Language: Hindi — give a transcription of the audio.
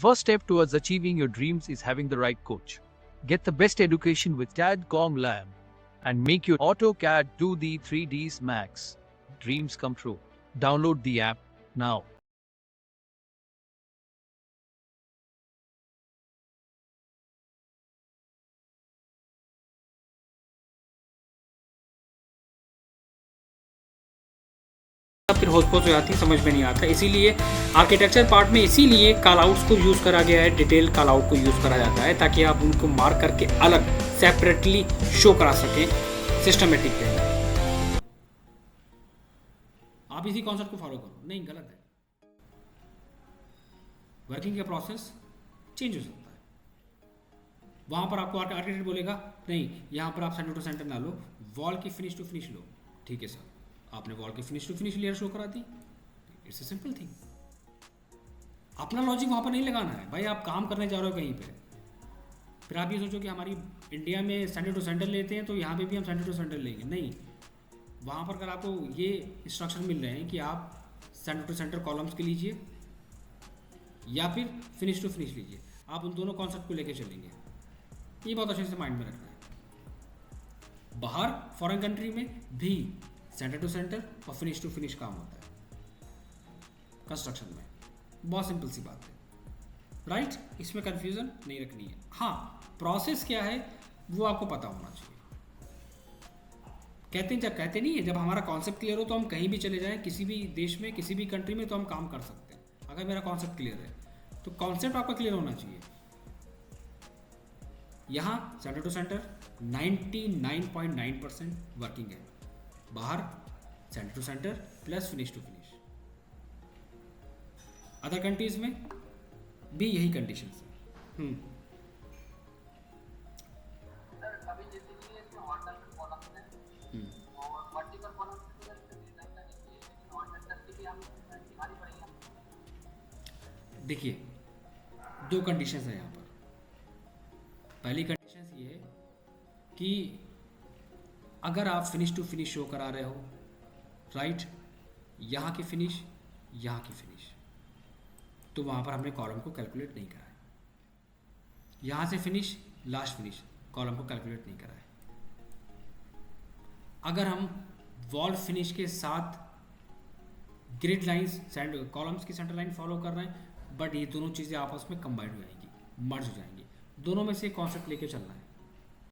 first step towards achieving your dreams is having the right coach. Get the best education with CAD/COM Lab and make your AutoCAD do the 3Ds Max. Dreams come true. Download the app now. फिर होस्पोस हो जाती है, समझ में नहीं आता। इसीलिए आर्किटेक्चर पार्ट में इसीलिए कॉल आउट्स को यूज़ करा गया है, डिटेल कॉल आउट को यूज़ करा जाता है ताकि आप उनको मार्क करके अलग सेपरेटली शो करा सकें सिस्टमेटिक वे। आप इसी कॉन्सेप्ट को फॉलो करो, नहीं गलत है। वर्किंग का प्रोसेस चेंज हो सकता है। वहाँ पर आपको आर्किटेक्ट बोलेगा नहीं, यहाँ पर आप सेंटर टू सेंटर ना लो, वॉल की फिनिश टू फिनिश लो। ठीक है सर, आपने वॉल की finish to finish layer show करा दी। It's a simple thing. अपना लॉजिक वहाँ पर नहीं लगाना है भाई। आप काम करने जा रहे हो कहीं पे, फिर आप ये सोचो कि हमारी इंडिया में सेंटर टू सेंटर लेते हैं तो यहाँ पे भी हम सेंटर टू सेंटर लेंगे। नहीं, वहाँ पर अगर आपको ये इंस्ट्रक्शन मिल रहे हैं कि आप सेंटर टू सेंटर कॉलम्स के लीजिए या फिर फिनिश टू फिनिश लीजिए, आप उन दोनों कॉन्सेप्ट को लेके चलेंगे। ये बहुत अच्छे से माइंड में रखना है। बाहर फॉरेन कंट्री में भी सेंटर टू सेंटर और फिनिश टू फिनिश काम होता है कंस्ट्रक्शन में। बहुत सिंपल सी बात है, राइट? इसमें कंफ्यूजन नहीं रखनी है। हाँ, प्रोसेस क्या है वो आपको पता होना चाहिए। कहते नहीं है, जब हमारा कॉन्सेप्ट क्लियर हो तो हम कहीं भी चले जाएं, किसी भी देश में, किसी भी कंट्री में, तो हम काम कर सकते हैं। अगर मेरा कॉन्सेप्ट क्लियर है तो कॉन्सेप्ट आपका क्लियर होना चाहिए। यहाँ सेंटर टू सेंटर 99.9% वर्किंग है, बाहर centre to centre plus finish to finish. Other countries में भी यही कंडीशंस है। देखिए, दो कंडीशंस है यहाँ पर। पहली कंडीशन ये है कि अगर आप फिनिश टू फिनिश शो करा रहे हो, राइट, यहाँ की फिनिश, यहाँ की फिनिश, तो वहाँ पर हमने कॉलम को कैलकुलेट नहीं करा है। यहाँ से फिनिश, लास्ट फिनिश, कॉलम को कैलकुलेट नहीं करा है। अगर हम वॉल फिनिश के साथ ग्रिड लाइंस, कॉलम्स की सेंटर लाइन फॉलो कर रहे हैं, बट ये दोनों चीज़ें आपस में कंबाइंड हो जाएंगी, मर्ज हो जाएंगी। दोनों में से कॉन्सेप्ट लेके चलना है।